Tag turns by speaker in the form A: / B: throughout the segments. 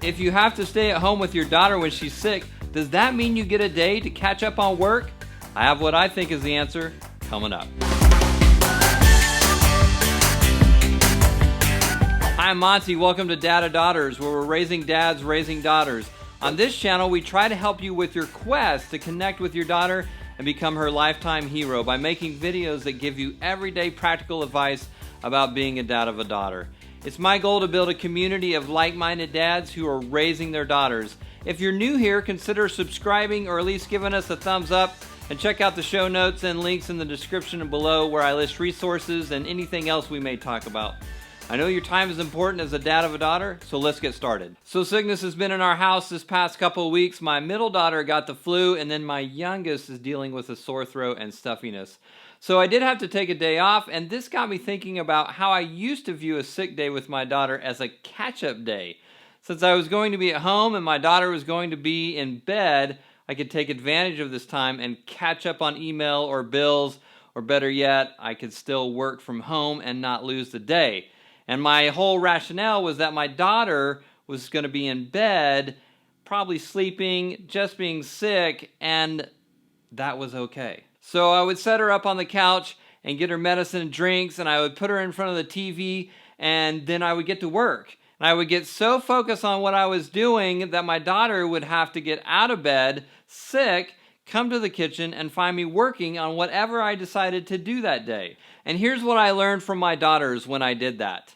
A: If you have to stay at home with your daughter when she's sick, does that mean you get a day to catch up on work? I have what I think is the answer coming up. Hi, I'm Monty. Welcome to Dad of Daughters, where we're raising dads raising daughters. On this channel, we try to help you with your quest to connect with your daughter and become her lifetime hero by making videos that give you everyday practical advice about being a dad of a daughter. It's my goal to build a community of like-minded dads who are raising their daughters. If you're new here, consider subscribing or at least giving us a thumbs up, and check out the show notes and links in the description below where I list resources and anything else we may talk about. I know your time is important as a dad of a daughter, so let's get started. So sickness has been in our house this past couple of weeks. My middle daughter got the flu, and then my youngest is dealing with a sore throat and stuffiness. So I did have to take a day off, and this got me thinking about how I used to view a sick day with my daughter as a catch-up day. Since I was going to be at home and my daughter was going to be in bed, I could take advantage of this time and catch up on email or bills, or better yet, I could still work from home and not lose the day. And my whole rationale was that my daughter was going to be in bed, probably sleeping, just being sick, and that was okay. So I would set her up on the couch and get her medicine and drinks, and I would put her in front of the TV, and then I would get to work. And I would get so focused on what I was doing that my daughter would have to get out of bed, sick, come to the kitchen, and find me working on whatever I decided to do that day. And here's what I learned from my daughters when I did that.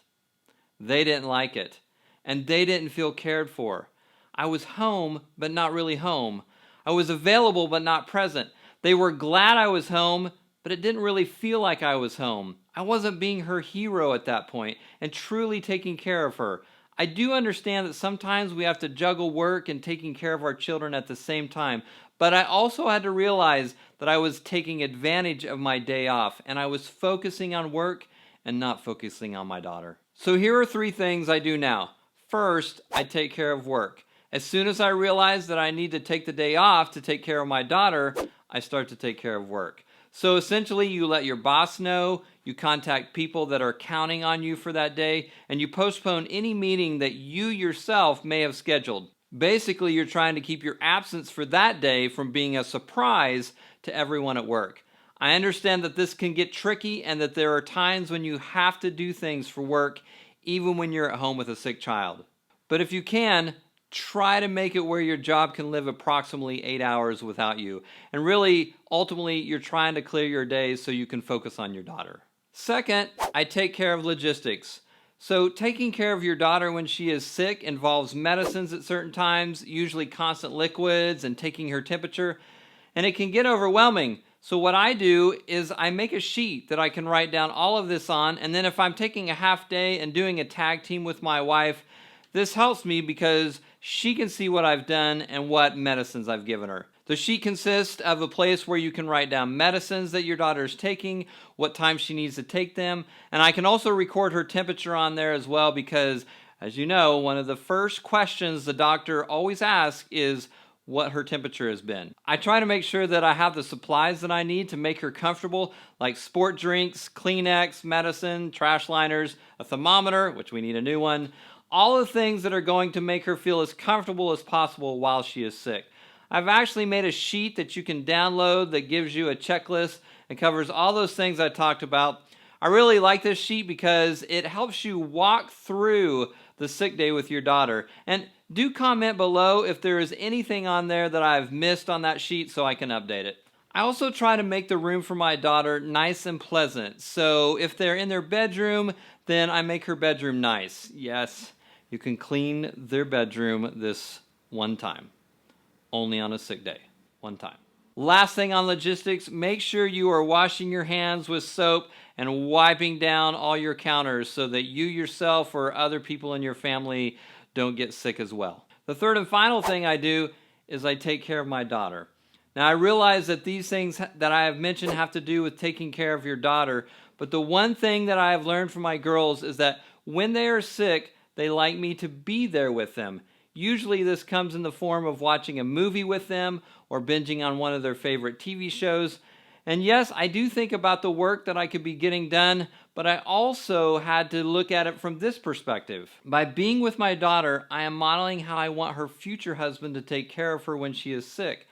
A: They didn't like it, and they didn't feel cared for. I was home, but not really home. I was available, but not present. They were glad I was home, but it didn't really feel like I was home. I wasn't being her hero at that point and truly taking care of her. I do understand that sometimes we have to juggle work and taking care of our children at the same time, but I also had to realize that I was taking advantage of my day off, and I was focusing on work and not focusing on my daughter. So here are 3 things I do now. First, I take care of work. As soon as I realize that I need to take the day off to take care of my daughter, I start to take care of work. So essentially, you let your boss know, you contact people that are counting on you for that day, and you postpone any meeting that you yourself may have scheduled. Basically, you're trying to keep your absence for that day from being a surprise to everyone at work. I understand that this can get tricky and that there are times when you have to do things for work even when you're at home with a sick child. But if you can, try to make it where your job can live approximately 8 hours without you. And really, ultimately, you're trying to clear your days so you can focus on your daughter. Second, I take care of logistics. So taking care of your daughter when she is sick involves medicines at certain times, usually constant liquids, and taking her temperature. And it can get overwhelming. So what I do is I make a sheet that I can write down all of this on, and then if I'm taking a half day and doing a tag team with my wife, this helps me because she can see what I've done and what medicines I've given her. The sheet consists of a place where you can write down medicines that your daughter is taking, what time she needs to take them, and I can also record her temperature on there as well because, as you know, one of the first questions the doctor always asks is what her temperature has been. I try to make sure that I have the supplies that I need to make her comfortable, like sport drinks, Kleenex, medicine, trash liners, a thermometer, which we need a new one, all the things that are going to make her feel as comfortable as possible while she is sick. I've actually made a sheet that you can download that gives you a checklist and covers all those things I talked about. I really like this sheet because it helps you walk through the sick day with your daughter. And do comment below if there is anything on there that I've missed on that sheet so I can update it. I also try to make the room for my daughter nice and pleasant. So if they're in their bedroom, then I make her bedroom nice. Yes, you can clean their bedroom this one time. Only on a sick day. One time. Last thing on logistics, make sure you are washing your hands with soap and wiping down all your counters so that you yourself or other people in your family don't get sick as well. The third and final thing I do is I take care of my daughter. Now I realize that these things that I have mentioned have to do with taking care of your daughter, but the one thing that I have learned from my girls is that when they are sick, they like me to be there with them. Usually this comes in the form of watching a movie with them or binging on one of their favorite TV shows. And yes, I do think about the work that I could be getting done, but I also had to look at it from this perspective. By being with my daughter, I am modeling how I want her future husband to take care of her when she is sick.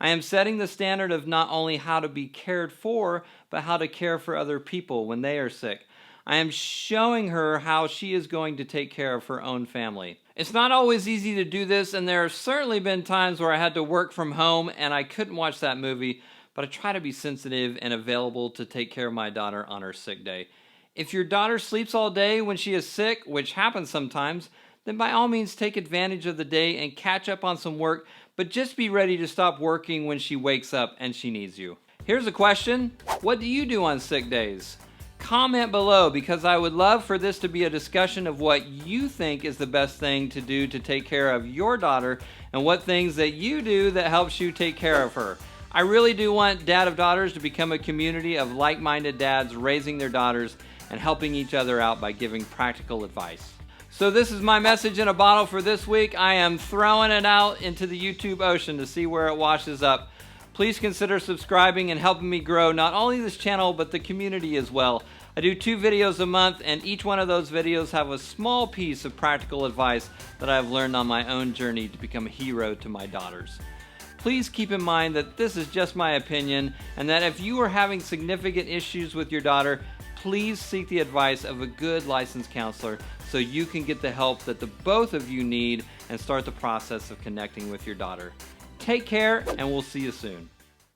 A: I am setting the standard of not only how to be cared for, but how to care for other people when they are sick. I am showing her how she is going to take care of her own family. It's not always easy to do this, and there have certainly been times where I had to work from home and I couldn't watch that movie, but I try to be sensitive and available to take care of my daughter on her sick day. If your daughter sleeps all day when she is sick, which happens sometimes, then by all means take advantage of the day and catch up on some work, but just be ready to stop working when she wakes up and she needs you. Here's a question: what do you do on sick days? Comment below, because I would love for this to be a discussion of what you think is the best thing to do to take care of your daughter and what things that you do that helps you take care of her. I really do want Dad of Daughters to become a community of like-minded dads raising their daughters and helping each other out by giving practical advice. So this is my message in a bottle for this week. I am throwing it out into the YouTube ocean to see where it washes up. Please consider subscribing and helping me grow not only this channel, but the community as well. I do 2 videos a month, and each one of those videos have a small piece of practical advice that I've learned on my own journey to become a hero to my daughters. Please keep in mind that this is just my opinion, and that if you are having significant issues with your daughter, please seek the advice of a good licensed counselor so you can get the help that the both of you need and start the process of connecting with your daughter. Take care, and we'll see you soon.